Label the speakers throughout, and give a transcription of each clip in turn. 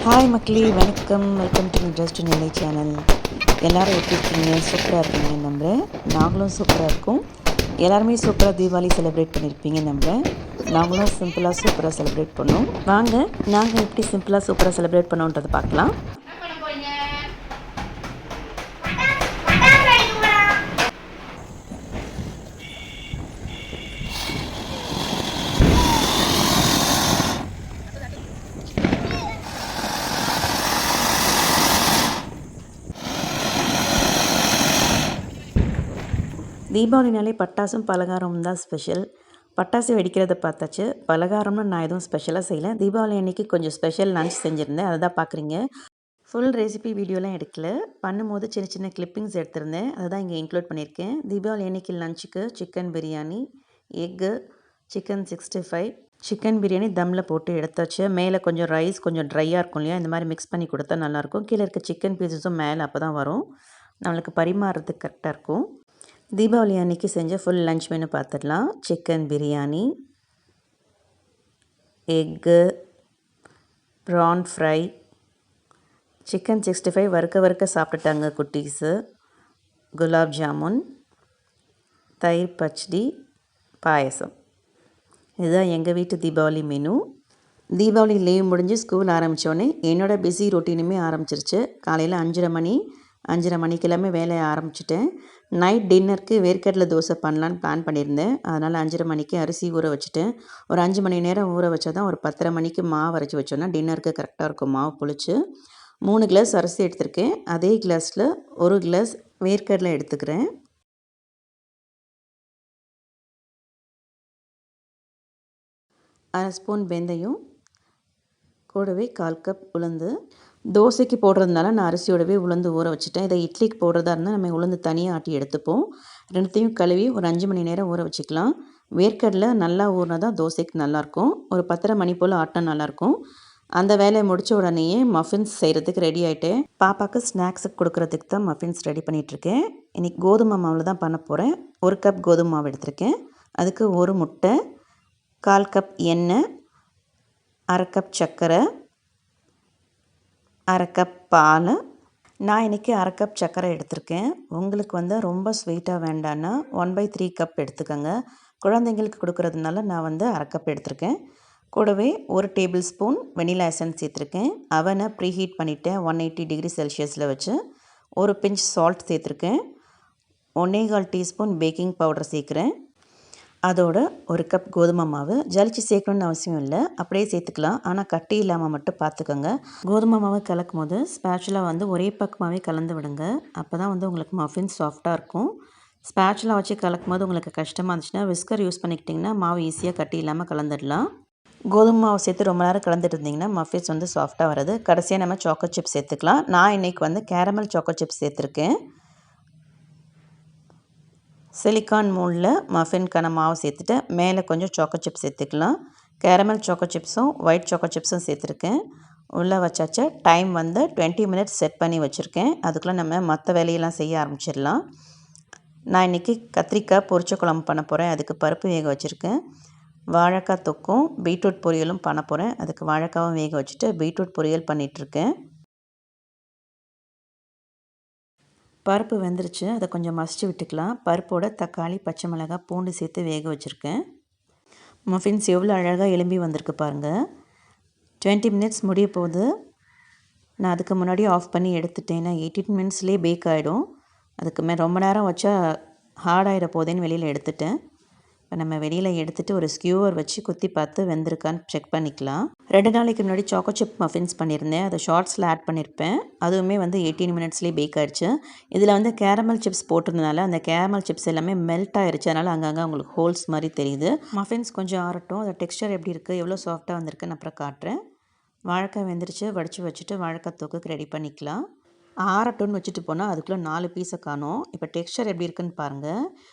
Speaker 1: Hi மக்களே, வணக்கம். Welcome to Madras to Nellai channel. எல்லோரும் எப்படி இருக்கீங்க? சூப்பராக இருக்கீங்க நம்புகிறேன். நாங்களும் சூப்பராக இருக்கோம். எல்லாருமே சூப்பராக தீபாவளி செலிப்ரேட் பண்ணியிருப்பீங்க நம்புகிறேன். நாங்களும் சிம்பிளாக சூப்பராக செலிப்ரேட் பண்ணோம். வாங்க, நாங்கள் எப்படி சிம்பிளாக சூப்பராக செலிப்ரேட் பண்ணோன்றதை பார்க்கலாம். தீபாவளினாலே பட்டாசும் பலகாரமும் தான் ஸ்பெஷல். பட்டாசு வெடிக்கிறத பார்த்தாச்சு. பலகாரம்னு நான் எதுவும் ஸ்பெஷலாக செய்யலை. தீபாவளி அன்றைக்கி கொஞ்சம் ஸ்பெஷல் லன்ச் செஞ்சுருந்தேன், அதை தான் பார்க்குறீங்க. ஃபுல் ரெசிபி வீடியோலாம் எடுக்கல, பண்ணும்போது சின்ன சின்ன கிளிப்பிங்ஸ் எடுத்திருந்தேன், அதை தான் இங்கே இன்க்ளூட் பண்ணியிருக்கேன். தீபாவளி அன்றைக்கி லஞ்சுக்கு chicken biryani, egg, chicken 65. Chicken biryani தம்மில் போட்டு எடுத்தாச்சு. மேலே கொஞ்சம் ரைஸ் கொஞ்சம் ட்ரையாக இருக்கும் இல்லையா, இந்த மாதிரி மிக்ஸ் பண்ணி கொடுத்தா நல்லாயிருக்கும். கீழே இருக்க சிக்கன் பீசஸும் மேலே அப்போ தான் வரும், நம்மளுக்கு பரிமாறுறதுக்கு கரெக்டாக இருக்கும். தீபாவளி அன்றைக்கி செஞ்ச ஃபுல் லன்ச் மெனு பார்த்துடலாம். Chicken biryani, egg, PRAN fry, chicken 65 வறுக்க சாப்பிட்டுட்டாங்க குட்டீஸு, குலாப் ஜாமுன், தயிர் பச்சடி, பாயசம். இதுதான் எங்கள் வீட்டு தீபாவளி மெனு. தீபாவளி லீவ் முடிஞ்சு ஸ்கூல் ஆரம்பித்தோடனே என்னோடய பிஸி ரொட்டீனுமே ஆரம்பிச்சிருச்சு. காலையில் 5:30 மணிக்கெல்லாமே வேலையை ஆரம்பிச்சிட்டேன். நைட் டின்னருக்கு வேர்க்கடலை தோசை பண்ணலான்னு பிளான் பண்ணியிருந்தேன். அதனால் 5:30 மணிக்கு அரிசி ஊற வச்சுட்டேன். ஒரு 5 மணி நேரம் ஊற வச்சா தான் ஒரு 10:30 மணிக்கு மாவு அரைச்சி வச்சோன்னா டின்னருக்கு கரெக்டாக இருக்கும். மாவு புளிச்சு 3 கிளாஸ் அரிசி எடுத்திருக்கேன். அதே கிளாஸில் 1 கிளாஸ் வேர்க்கடலை எடுத்துக்கிறேன். அரை ஸ்பூன் வெந்தயம், கூடவே 1/4 கப் உளுந்து. தோசைக்கு போடுறதுனால நான் அரிசியோடவே உளுந்து ஊற வச்சுட்டேன். இதை இட்லிக்கு போடுறதா இருந்தால் நம்ம உளுந்து தனியாக ஆட்டி எடுத்துப்போம். ரெண்டுத்தையும் கழுவி ஒரு 5 மணி நேரம் ஊற வச்சுக்கலாம். வேர்க்கடலை நல்லா ஊறினா தான் தோசைக்கு நல்லாயிருக்கும். ஒரு 10:30 மணி போல் ஆட்டினா நல்லாயிருக்கும். அந்த வேலையை முடித்த உடனேயே மஃபின்ஸ் செய்கிறதுக்கு ரெடி ஆகிட்டேன். பாப்பாவுக்கு ஸ்நாக்ஸுக்கு கொடுக்குறதுக்கு தான் மஃபின்ஸ் ரெடி பண்ணிகிட்ருக்கேன். இன்றைக்கி கோதுமை மாவில் தான் பண்ண போகிறேன். 1 கப் கோதுமை மாவு எடுத்திருக்கேன். அதுக்கு 1 முட்டை, 1/4 கப் எண்ணெய், 1/2 கப் சர்க்கரை, 1/2 கப் பால். நான் இன்றைக்கி 1/2 கப் சர்க்கரை எடுத்திருக்கேன். உங்களுக்கு ரொம்ப ஸ்வீட்டாக வேண்டான்னா 1/3 கப் எடுத்துக்கோங்க. குழந்தைங்களுக்கு கொடுக்குறதுனால நான் 1/2 கப் எடுத்திருக்கேன். கூடவே 1 டேபிள் ஸ்பூன் வெனிலா எசன்ஸ் சேர்த்துருக்கேன். அவனை ப்ரீஹீட் பண்ணிவிட்டேன் 180 டிகிரி செல்சியஸில் வச்சு. 1 பிஞ்ச் சால்ட் சேர்த்துருக்கேன். 1/4 டீஸ்பூன் பேக்கிங் பவுடர் சேர்க்குறேன். அதோட 1 கப் கோதுமை மாவு. ஜலிச்சு சேர்க்கணுன்னு அவசியம் இல்லை, அப்படியே சேர்த்துக்கலாம். ஆனால் கட்டி இல்லாமல் மட்டும் பார்த்துக்கோங்க. கோதுமை மாவு கலக்கும் போது ஸ்பேச்சுலா ஒரே பக்கமாகவே கலந்து விடுங்க. அப்போ தான் உங்களுக்கு மஃபின் சாஃப்டாக இருக்கும். ஸ்பேச்சுலா வச்சு கலக்கும் போது உங்களுக்கு கஷ்டமாக இருந்துச்சுன்னா விஸ்கர் யூஸ் பண்ணிக்கிட்டிங்கன்னா மாவு ஈஸியாக கட்டி இல்லாமல் கலந்துடலாம். கோதுமை மாவு சேர்த்து ரொம்ப நேரம் கலந்துட்டு இருந்திங்கன்னா மஃபின்ஸ் சாஃப்டாக வராது. கடைசியாக நம்ம சாக்கோ சிப்ஸ் சேர்த்துக்கலாம். நான் இன்றைக்கி கேரமல் சாக்கோ சிப்ஸ் சேர்த்துருக்கேன். சிலிக்கான் மோல்டில் மஃபின்கான மாவு சேர்த்துட்டு மேலே கொஞ்சம் சாக்கோ சிப்ஸ் சேர்த்துக்கலாம். கேரமல் சாக்கோ சிப்ஸும் ஒயிட் சாக்கோ சிப்ஸும் சேர்த்துருக்கேன். உள்ளே வச்சாச்சு. டைம் 20 மினிட்ஸ் செட் பண்ணி வச்சுருக்கேன். அதுக்குள்ளே நம்ம மற்ற வேலையெல்லாம் செய்ய ஆரம்பிச்சிடலாம். நான் இன்றைக்கி கத்திரிக்காய் பொரிச்ச குழம்பு பண்ண போகிறேன். அதுக்கு பருப்பு வேக வச்சுருக்கேன். வாழைக்காய் தொக்கும் பீட்ரூட் பொரியலும் பண்ண போகிறேன். அதுக்கு வாழைக்காவும் வேக வச்சுட்டு பீட்ரூட் பொரியல் பண்ணிகிட்ருக்கேன். பருப்பு வெந்துருச்சு, அதை கொஞ்சம் மசிச்சு விட்டுக்கலாம். பருப்போட தக்காளி, பச்சை மிளகாய், பூண்டு சேர்த்து வேக வச்சுருக்கேன். மஃபின்ஸ் எவ்வளோ அழகாக எலும்பி வந்திருக்கு பாருங்கள். 20 மினிட்ஸ் முடிய போகுது. நான் அதுக்கு முன்னாடி ஆஃப் பண்ணி எடுத்துட்டேன். ஏன்னா 18 மினிட்ஸ்லேயே பேக் ஆகிடும். அதுக்கு ரொம்ப நேரம் வச்சா ஹார்ட் ஆகிட போதேன்னு வெளியில் எடுத்துட்டேன். இப்போ நம்ம வெளியில் எடுத்துகிட்டு ஒரு ஸ்கியூவர் வச்சு குத்தி பார்த்து வெந்திருக்கான்னு செக் பண்ணிக்கலாம். 2 நாளைக்கு முன்னாடி சாக்கோ சிப் மஃபின்ஸ் பண்ணியிருந்தேன். அதை ஷார்ட்ஸில் ஆட் பண்ணியிருப்பேன். அதுவுமே 18 மினிட்ஸ்லேயே பேக் ஆகிடுச்சு. இதில் கேரமல் சிப்ஸ் போட்டிருந்தனால அந்த கேரமல் சிப்ஸ் எல்லாமே மெல்ட் ஆகிடுச்சு. அதனால் அங்கங்கே உங்களுக்கு ஹோல்ஸ் மாதிரி தெரியுது. மஃபின்ஸ் கொஞ்சம் ஆறட்டும். அதோட டெக்ஸ்டர் எப்படி இருக்குது, எவ்வளோ சாஃப்டாக வந்திருக்குன்னு அப்புறம் காட்டுறேன். வாழைக்காய் வெந்துருச்சு, வடித்து வச்சுட்டு வாழைக்காய் தொக்குக்கு ரெடி பண்ணிக்கலாம். ஆறட்டுன்னு வச்சுட்டு போனால் அதுக்குள்ளே 4 பீஸை காணோம். இப்போ டெக்ஸ்சர் எப்படி இருக்குன்னு பாருங்கள்.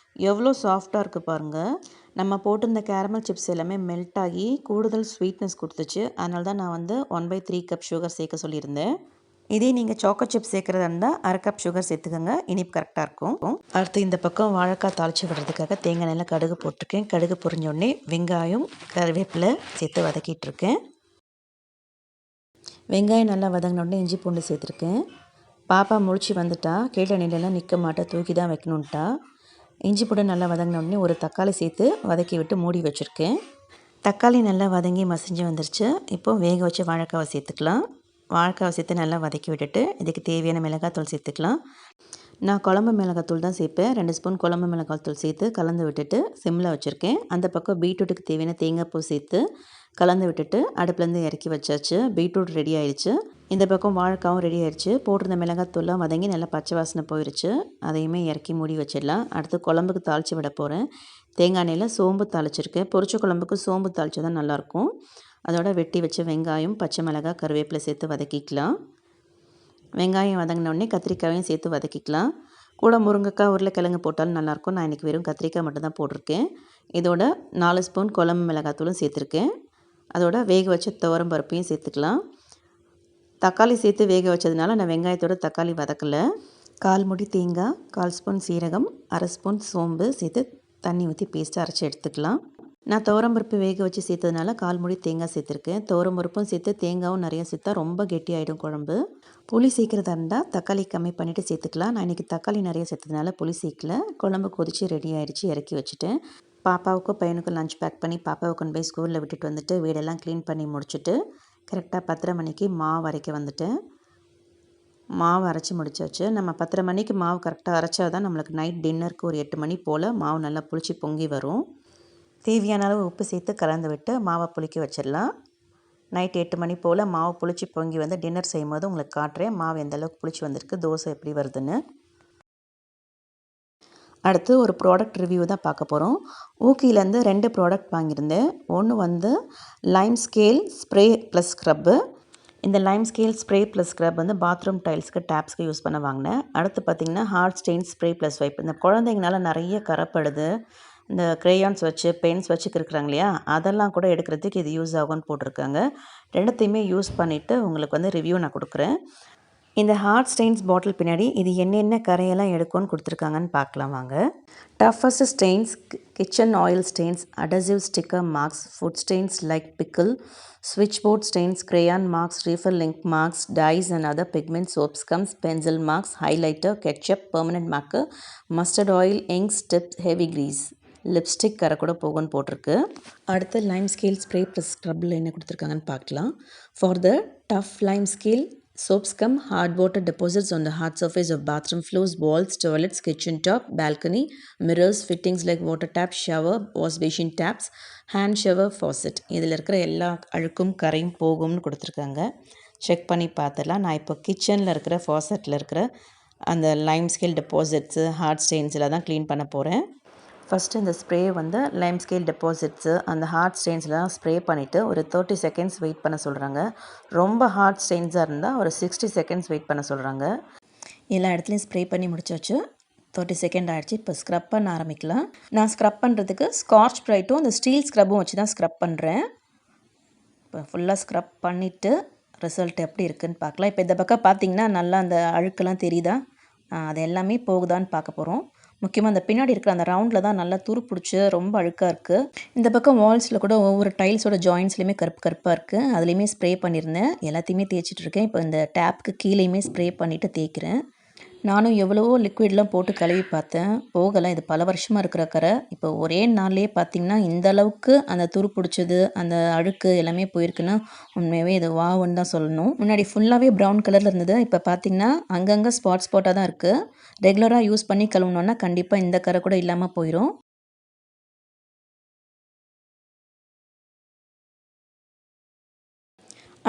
Speaker 1: எவ்வளோ சாஃப்டாக இருக்குது பாருங்கள். நம்ம போட்டிருந்த கேரமல் சிப்ஸ் எல்லாமே மெல்ட் ஆகி கூடுதல் ஸ்வீட்னஸ் கொடுத்துச்சு. அதனால தான் நான் 1/3 கப் சுகர் சேர்க்க சொல்லியிருந்தேன். இதே நீங்கள் சாக்கோ சிப்ஸ் சேர்க்குறதா இருந்தால் 1/2 கப் சுகர் சேர்த்துக்கோங்க. இனிப்பு கரெக்டாக இருக்கும். அடுத்து இந்த பக்கம் வாழைக்காய் தாளித்து விடுறதுக்காக தேங்காய் எண்ணெயில் கடுகு போட்டிருக்கேன். கடுகு பொரிஞ்சோடனே வெங்காயம், கருவேப்பிலை சேர்த்து வதக்கிட்டுருக்கேன். வெங்காயம் நல்லா வதங்கினோடனே இஞ்சி பூண்டு சேர்த்துருக்கேன். பாப்பா முழிச்சு வந்துட்டா, கேட்ட நிலையெல்லாம் நிற்க மாட்டா, தூக்கி தான் வைக்கணுன்ட்டா. இஞ்சி பூண்டு நல்லா வதங்கினோடனே ஒரு தக்காளி சேர்த்து வதக்கி விட்டு மூடி வச்சுருக்கேன். தக்காளி நல்லா வதங்கி மசிஞ்சு வந்துருச்சு. இப்போது வேக வச்ச வாழைக்காவை சேர்த்துக்கலாம். வாழைக்காவை சேர்த்து நல்லா வதக்கி விட்டுட்டு இதுக்கு தேவையான மிளகாத்தூள் சேர்த்துக்கலாம். நான் குழம்பு மிளகாத்தூள் தான் சேர்ப்பேன். 2 ஸ்பூன் குழம்பு மிளகாத்தூள் சேர்த்து கலந்து விட்டுட்டு சிம்மில் வச்சுருக்கேன். அந்த பக்கம் பீட்ரூட்டுக்கு தேவையான தேங்காய் பூ சேர்த்து கலந்து விட்டுட்டு அடுப்புலேருந்து இறக்கி வச்சாச்சு. பீட்ரூட் ரெடி ஆயிடுச்சு. இந்த பக்கம் வாழைக்காவும் ரெடி ஆயிடுச்சு. போட்டிருந்த மிளகாத்தூள்லாம் வதங்கி நல்லா பச்சை வாசனை போயிடுச்சு. அதையுமே இறக்கி மூடி வச்சிடலாம். அடுத்து குழம்புக்கு தாளித்து விட போகிறேன். தேங்காய் எண்ணெயில் சோம்பு தாளிச்சிருக்கேன். பொரிச்ச குழம்புக்கு சோம்பு தாளிச்சா தான் நல்லாயிருக்கும். அதோட வெட்டி வச்ச வெங்காயம், பச்சை மிளகாய், கருவேப்பிலை சேர்த்து வதக்கிக்கலாம். வெங்காயம் வதங்கினோடனே கத்திரிக்காயும் சேர்த்து வதக்கிக்கலாம். கூட முருங்கைக்காய், உருளைக்கிழங்கு போட்டாலும் நல்லாயிருக்கும். நான் இன்றைக்கி வெறும் கத்திரிக்காய் மட்டும் தான் போட்டிருக்கேன். இதோட 4 ஸ்பூன் குழம்பு மிளகாத்தூளும் சேர்த்துருக்கேன். அதோட வேக வச்ச துவரம் பருப்பையும் சேர்த்துக்கலாம். தக்காளி சேர்த்து வேக வச்சதுனால நான் வெங்காயத்தோட தக்காளி வதக்கலை. 1/4 மூடி தேங்காய், 1/4 ஸ்பூன் சீரகம், 1/2 ஸ்பூன் சோம்பு சேர்த்து தண்ணி ஊற்றி பேஸ்ட்டாக அரைச்சி எடுத்துக்கலாம். நான் துவரம் பருப்பு வேக வச்சு சேர்த்ததுனால 1/4 மூடி தேங்காய் சேர்த்துருக்கேன். துவரம் பருப்பும் சேர்த்து தேங்காயும் நிறையா சேர்த்தா ரொம்ப கெட்டியாகிடும் குழம்பு. புளி சேர்க்குறதா இருந்தால் தக்காளி கம்மி பண்ணிவிட்டு சேர்த்துக்கலாம். நான் இன்றைக்கி தக்காளி நிறைய சேர்த்ததுனால புளி சேர்க்கல. குழம்பு கொதித்து ரெடி ஆகிடுச்சு. இறக்கி வச்சுட்டேன். பாப்பாவுக்கும் பையனுக்கும் லஞ்ச் பேக் பண்ணி பாப்பாவை கொண்டு போய் ஸ்கூலில் விட்டுட்டு வந்துட்டு வீடெல்லாம் க்ளீன் பண்ணி முடிச்சுட்டு கரெக்டாக 10:30 மணிக்கு மாவு அரைக்க வந்துட்டேன். மாவு அரைச்சி முடிச்சாச்சு. நம்ம 10:30 மணிக்கு மாவு கரெக்டாக அரைச்சா தான் நம்மளுக்கு நைட் டின்னருக்கு ஒரு 8 மணி போல் மாவு நல்லா புளிச்சு பொங்கி வரும். தேவையான அளவு உப்பு சேர்த்து கலந்து விட்டு மாவை புளிக்க வச்சிடலாம். நைட் 8 மணி போல் மாவு புளிச்சு பொங்கி வந்து டின்னர் செய்யும் போது உங்களுக்கு காட்டுறேன் மாவு எந்த அளவுக்கு புளிச்சு வந்திருக்கு, தோசை எப்படி வருதுன்னு. அடுத்து ஒரு ப்ராடக்ட் ரிவ்யூ தான் பார்க்க போகிறோம். ஊக்கிலேருந்து 2 ப்ராடக்ட் வாங்கியிருந்தேன். ஒன்று வந்து lime scale spray plus scrub. இந்த lime scale spray plus scrub வந்து பாத்ரூம் டைல்ஸ்க்கு டேப்ஸ்க்கு யூஸ் பண்ண வாங்கினேன். அடுத்து பார்த்திங்கன்னா hard stain spray plus wipe. இந்த குழந்தைங்கனால நிறைய கரைப்படுது. இந்த க்ரேயான்ஸ் வச்சு பென்ஸ் வச்சு கிறுக்குறாங்க இல்லையா, அதெல்லாம் கூட எடுக்கிறதுக்கு இது யூஸ் ஆகும்னு போட்டிருக்காங்க. ரெண்டுத்தையுமே யூஸ் பண்ணிவிட்டு உங்களுக்கு வந்து ரிவ்யூ நான் கொடுக்குறேன். இந்த ஹார்ட் ஸ்டெயின்ஸ் பாட்டில் பின்னாடி இது என்னென்ன கரையெல்லாம் எடுக்கும்னு கொடுத்துருக்காங்கன்னு பார்க்கலாம் வாங்க. Toughest stains, kitchen oil stains, adhesive sticker marks, food stains like pickle, ஸ்விட்ச் board stains, crayon marks, refill ink marks, dyes and other pigment, soap scums, pencil marks, highlighter, ketchup, permanent marker, mustard oil, inks, tips, heavy grease, lipstick கரை கூட போகும்னு போட்டிருக்கு. அடுத்து Lime scale spray plus ஸ்க்ரப்பில் என்ன கொடுத்துருக்காங்கன்னு பார்க்கலாம். For the tough Lime scale soap scum, hard water deposits on the hard surface of bathroom floors, walls, toilets, kitchen top, balcony, mirrors, fittings like water tap, shower, wash basin taps, hand shower, faucet. இதில் இருக்கிற எல்லா அழுக்கும் கரையும் போகும்னு கொடுத்துருக்காங்க. Check பண்ணி பார்த்துடலாம். நான் இப்போ கிச்சனில் இருக்கிற ஃபாசெட்டில் இருக்கிற அந்த லைம் ஸ்கேல் டெபாசிட்ஸு, ஹார்ட் ஸ்டெயின்ஸில் தான் க்ளீன் பண்ண போகிறேன். ஃபஸ்ட்டு இந்த ஸ்ப்ரே வந்து லைம் ஸ்கேல் டெபாசிட்ஸு அந்த ஹார்ட் ஸ்டெயின்ஸ்லாம் ஸ்ப்ரே பண்ணிவிட்டு ஒரு 30 செகண்ட்ஸ் வெயிட் பண்ண சொல்கிறாங்க. ரொம்ப ஹார்ட் ஸ்டெயின்ஸாக இருந்தால் ஒரு 60 செகண்ட்ஸ் வெயிட் பண்ண சொல்கிறாங்க. எல்லா இடத்துலையும் ஸ்ப்ரே பண்ணி முடிச்சாச்சு. 30 செகண்ட் ஆகிடுச்சு. இப்போ ஸ்க்ரப் பண்ண ஆரம்பிக்கலாம். நான் ஸ்க்ரப் பண்ணுறதுக்கு ஸ்காட்ச் ப்ரைட்டும் அந்த ஸ்டீல் ஸ்க்ரப்பும் வச்சு தான் ஸ்க்ரப் பண்ணுறேன். இப்போ ஃபுல்லாக ஸ்க்ரப் பண்ணிவிட்டு ரிசல்ட் எப்படி இருக்குதுன்னு பார்க்கலாம். இப்போ இந்த பக்கம் பார்த்திங்கன்னா நல்லா அந்த அழுக்கெல்லாம் தெரியுதா, அது எல்லாமே போகுதான்னு பார்க்க போகிறோம். முக்கியமாக அந்த பின்னாடி இருக்கிற அந்த ரவுண்டில் தான் நல்லா துரு பிடிச்சி ரொம்ப அழுக்காக இருக்குது. இந்த பக்கம் வால்ஸில் கூட ஒவ்வொரு டைல்ஸோட ஜாயின்ஸ்லையுமே கருப்பாக இருக்குது. அதுலேயுமே ஸ்ப்ரே பண்ணியிருந்தேன். எல்லாத்தையுமே தேய்ச்சிட்ருக்கேன். இப்போ இந்த டேப்புக்கு கீழேயுமே ஸ்ப்ரே பண்ணிவிட்டு தேய்க்கிறேன். நானும் எவ்வளவோ லிக்விட்லாம் போட்டு கழுவி பார்த்தேன், போகலை. இது பல வருஷமாக இருக்கிற கரை. இப்போ ஒரே நாள்லேயே பார்த்திங்கன்னா இந்த அளவுக்கு அந்த துரு பிடிச்சது, அந்த அழுக்கு எல்லாமே போயிருக்குன்னா உண்மையாகவே இது வாவுன்னு தான் சொல்லணும். முன்னாடி ஃபுல்லாகவே ப்ரௌன் கலரில் இருந்தது. இப்போ பார்த்திங்கன்னா அங்கங்கே ஸ்பாட்டாக தான் இருக்குது. ரெகுலராக யூஸ் பண்ணி கழுவுனோன்னா கண்டிப்பாக இந்த கரை கூட இல்லாமல் போயிடும்.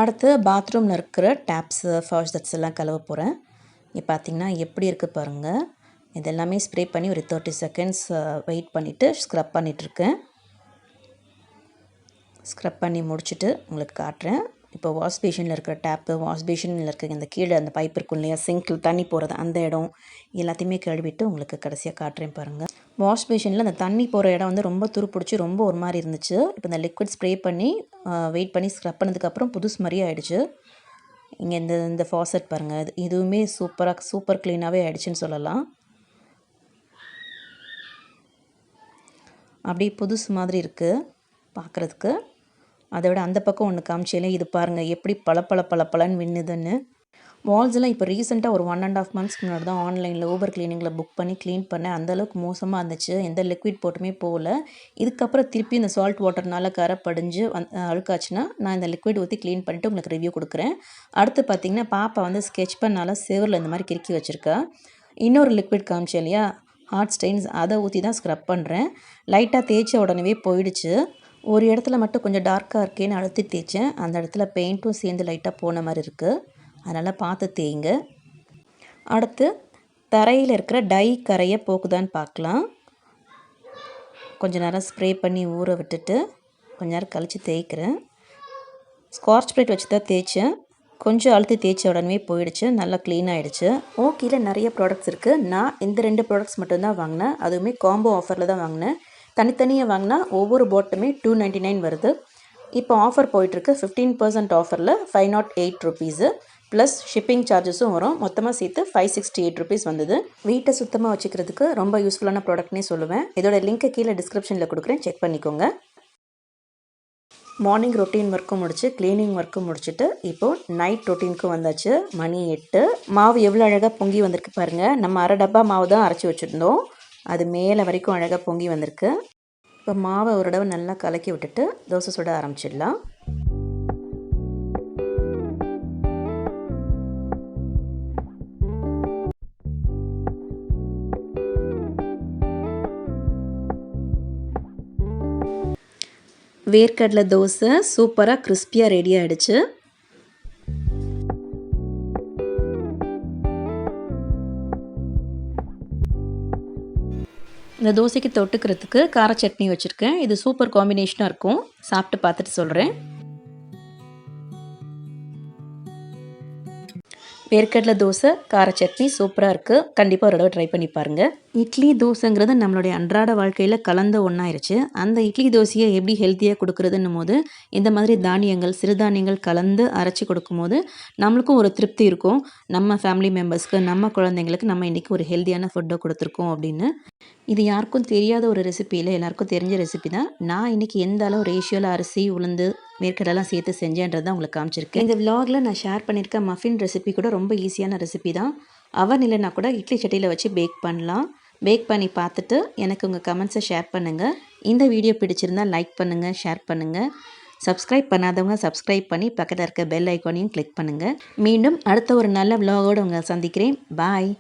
Speaker 1: அடுத்து பாத்ரூமில் இருக்கிற டேப்ஸு, ஃபாஷெட்ஸ் எல்லாம் கழுவ போகிறேன். இப்போ பார்த்திங்கன்னா எப்படி இருக்குது பாருங்கள். இதெல்லாமே ஸ்ப்ரே பண்ணி ஒரு 30 செகண்ட்ஸ் வெயிட் பண்ணிவிட்டு ஸ்க்ரப் பண்ணிகிட்ருக்கேன். ஸ்க்ரப் பண்ணி முடிச்சுட்டு உங்களுக்கு காட்டுறேன். இப்போ வாஷ் பேஷனில் இருக்கிற டேப்பு, வாஷ் பேஷனில் இருக்கிற இந்த கீழே அந்த பைப் இருக்கும் இல்லையா, சிங்கில் தண்ணி போகிறது அந்த இடம் எல்லாத்தையுமே கழுவிட்டு உங்களுக்கு கடைசியாக காட்டுறேன் பாருங்கள். வாஷ் பேஷனில் அந்த தண்ணி போகிற இடம் வந்து ரொம்ப துரு பிடிச்சி ரொம்ப ஒரு மாதிரி இருந்துச்சு. இப்போ இந்த லிக்விட் ஸ்ப்ரே பண்ணி வெயிட் பண்ணி ஸ்க்ரப் பண்ணதுக்கப்புறம் புதுசு மாதிரியே ஆகிடுச்சு. இங்கே இந்த ஃபாசெட் பாருங்கள், இதுவுமே சூப்பர் க்ளீனாகவே ஆகிடுச்சின்னு சொல்லலாம். அப்படி புதுசு மாதிரி இருக்குது பார்க்குறதுக்கு. அதை விட அந்த பக்கம் ஒன்று காமிச்சேன், இது பாருங்கள் எப்படி பளபளன்னு மின்னுதுன்னு. வால்ஸ்லாம் இப்போ ரீசெண்டாக ஒரு 1.5 months முன்னாடி தான் ஆன்லைனில் ஊபர் கிளீனிங்கில் புக் பண்ணி க்ளீன் பண்ணேன். அந்தளவுக்கு மோசமாக இருந்துச்சு. எந்த லிக்விட் போட்டுமே போகல. இதுக்கப்புறம் திருப்பி இந்த சால்ட் வாட்டர்னால கரை படிஞ்சு அழுக்காச்சுன்னா நான் இந்த லிக்விட் ஊற்றி க்ளீன் பண்ணிவிட்டு உங்களுக்கு ரிவ்யூ கொடுக்குறேன். அடுத்து பார்த்திங்கன்னா பாப்பா வந்து ஸ்கெட்ச் பண்ணால செவரில் இந்த மாதிரி கிறுக்கி வச்சுருக்கா. இன்னொரு லிக்விட் காமிச்சேன் இல்லையா, ஹார்ட் ஸ்டெயின்ஸ், அதை ஊற்றி தான் ஸ்க்ரப் பண்ணுறேன். லைட்டாக தேய்ச்ச உடனே போயிடுச்சு. ஒரு இடத்துல மட்டும் கொஞ்சம் டார்க்காக இருக்கேன்னு அழுத்தி தேய்ச்சேன். அந்த இடத்துல பெயிண்ட்டும் சேர்ந்து லைட்டாக போன மாதிரி இருக்குது. அதனால் பார்த்து தேய்ங்க. அடுத்து தரையில் இருக்கிற டை கரையை போக்குதான்னு பார்க்கலாம். கொஞ்சம் நேரம் ஸ்ப்ரே பண்ணி ஊற விட்டுட்டு கொஞ்ச நேரம் கழித்து தேய்க்கிறேன். ஸ்காட்ச் ப்ரைட் வச்சு தான் தேய்ச்சேன். கொஞ்சம் அழுத்தி தேய்ச்ச உடனே போயிடுச்சு, நல்லா க்ளீன் ஆகிடுச்சு. ஓகேயில் நிறைய ப்ராடக்ட்ஸ் இருக்குது. நான் இந்த 2 ப்ராடக்ட்ஸ் மட்டும்தான் வாங்கினேன். அதுவுமே காம்போ ஆஃபரில் தான் வாங்கினேன். தனித்தனியாக வாங்கினா ஒவ்வொரு பாட்டுமே 299 வருது. இப்போ ஆஃபர் போயிட்டுருக்கு. 15% ஆஃபரில் 508 ருபீஸு ப்ளஸ் ஷிப்பிங் சார்ஜஸும் வரும். மொத்தமாக சேர்த்து 568 ருபீஸ் வந்தது. வீட்டை சுத்தமாக வச்சுக்கிறதுக்கு ரொம்ப யூஸ்ஃபுல்லான ப்ராடக்ட்னே சொல்லுவேன். இதோட லிங்க்கை கீழே டிஸ்கிரிப்ஷனில் கொடுக்குறேன், செக் பண்ணிக்கோங்க. மார்னிங் ரொட்டீன் ஒர்க்கும் முடிச்சு க்ளீனிங் ஒர்க்கும் முடிச்சுட்டு இப்போது நைட் ரொட்டீனுக்கு வந்தாச்சு. மணி 8. மாவு எவ்வளோ அழகாக பொங்கி வந்திருக்கு பாருங்கள். நம்ம அரை டப்பா மாவு தான் அரைச்சி வச்சுருந்தோம். அது மேலே வரைக்கும் அழகாக பொங்கி வந்திருக்கு. இப்போ மாவை ஒரு தடவை நல்லா கலக்கி விட்டுட்டு தோசை சுட ஆரம்பிச்சிடலாம். வேர்க்கடலை தோசை சூப்பராக கிறிஸ்பியாக ரெடி ஆகிடுச்சு. இந்த தோசைக்கு தொட்டுக்கிறதுக்கு கார சட்னி வச்சுருக்கேன். இது சூப்பர் காம்பினேஷனாக இருக்கும். சாப்பிட்டு பார்த்துட்டு சொல்கிறேன். வேர்க்கடலை தோசை கார சட்னி சூப்பராக இருக்குது. கண்டிப்பாக ஒரு தடவை ட்ரை பண்ணி பாருங்கள். இட்லி தோசைங்கிறது நம்மளுடைய அன்றாட வாழ்க்கையில் கலந்த ஒன்றாயிருச்சு. அந்த இட்லி தோசையை எப்படி ஹெல்த்தியாக கொடுக்குறதுன்னும் போது இந்த மாதிரி தானியங்கள் சிறுதானியங்கள் கலந்து அரைச்சி கொடுக்கும்போது நம்மளுக்கும் ஒரு திருப்தி இருக்கும். நம்ம ஃபேமிலி மெம்பர்ஸ்க்கு நம்ம குழந்தைங்களுக்கு நம்ம இன்றைக்கி ஒரு ஹெல்த்தியான ஃபுட்டை கொடுத்துருக்கோம் அப்படின்னு. இது யாருக்கும் தெரியாத ஒரு ரெசிபி இல்லை, எல்லாருக்கும் தெரிஞ்ச ரெசிபி தான். நான் இன்றைக்கி எந்த அளவு ரேஷியோவில் அரிசி உளுந்து வேர்க்கடலாம் சேர்த்து செஞ்சேன்றது தான் உங்களுக்கு காமிச்சிருக்கேன். இந்த விலாகில் நான் ஷேர் பண்ணியிருக்க மஃபின் ரெசிபி கூட ரொம்ப ஈஸியான ரெசிபி தான். அவன் இல்லைன்னா கூட இட்லி சட்டியில் வச்சு பேக் பண்ணலாம். பேக் பண்ணி பார்த்துட்டு எனக்கு உங்கள் கமெண்ட்ஸை ஷேர் பண்ணுங்கள். இந்த வீடியோ பிடிச்சிருந்தால் லைக் பண்ணுங்கள், ஷேர் பண்ணுங்கள். சப்ஸ்கிரைப் பண்ணாதவங்க சப்ஸ்கிரைப் பண்ணி பக்கத்தில் இருக்க பெல் ஐக்கானையும் கிளிக் பண்ணுங்கள். மீண்டும் அடுத்த ஒரு நல்ல விலாகோடு உங்களை சந்திக்கிறேன். பாய்.